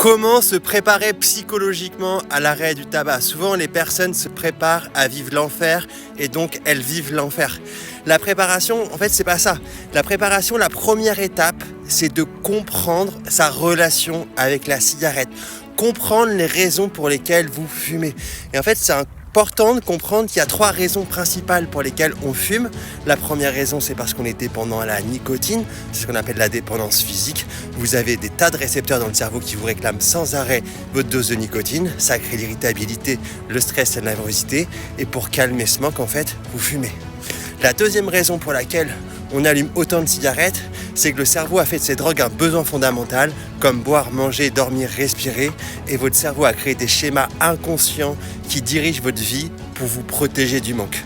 Comment se préparer psychologiquement à l'arrêt du tabac? Souvent, les personnes se préparent à vivre l'enfer et donc elles vivent l'enfer. La préparation, en fait, c'est pas ça. La préparation, la première étape, c'est de comprendre sa relation avec la cigarette. Comprendre les raisons pour lesquelles vous fumez. Et en fait, c'est important de comprendre qu'il y a 3 raisons principales pour lesquelles on fume. La première raison, c'est parce qu'on est dépendant à la nicotine, c'est ce qu'on appelle la dépendance physique. Vous avez des tas de récepteurs dans le cerveau qui vous réclament sans arrêt votre dose de nicotine. Ça crée l'irritabilité, le stress et la nervosité. Et pour calmer ce manque, en fait, vous fumez. La deuxième raison pour laquelle on allume autant de cigarettes, c'est que le cerveau a fait de ces drogues un besoin fondamental, comme boire, manger, dormir, respirer, et votre cerveau a créé des schémas inconscients qui dirigent votre vie pour vous protéger du manque.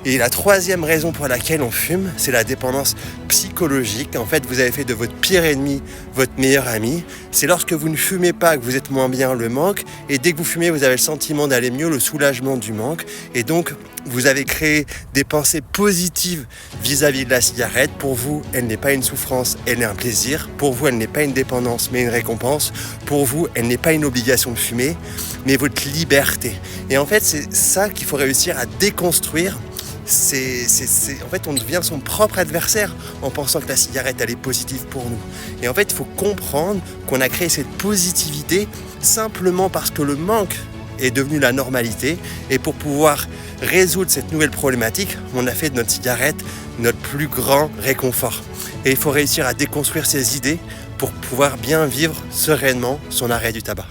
Et la troisième raison pour laquelle on fume, c'est la dépendance psychologique. En fait, vous avez fait de votre pire ennemi votre meilleur ami. C'est lorsque vous ne fumez pas que vous êtes moins bien, le manque. Et dès que vous fumez, vous avez le sentiment d'aller mieux, le soulagement du manque. Et donc, vous avez créé des pensées positives vis-à-vis de la cigarette. Pour vous, elle n'est pas une souffrance, elle est un plaisir. Pour vous, elle n'est pas une dépendance, mais une récompense. Pour vous, elle n'est pas une obligation de fumer, mais votre liberté. Et en fait, c'est ça qu'il faut réussir à déconstruire. En fait, on devient son propre adversaire en pensant que la cigarette, elle est positive pour nous. Et en fait, il faut comprendre qu'on a créé cette positivité simplement parce que le manque est devenu la normalité. Et pour pouvoir résoudre cette nouvelle problématique, on a fait de notre cigarette notre plus grand réconfort. Et il faut réussir à déconstruire ces idées pour pouvoir bien vivre sereinement son arrêt du tabac.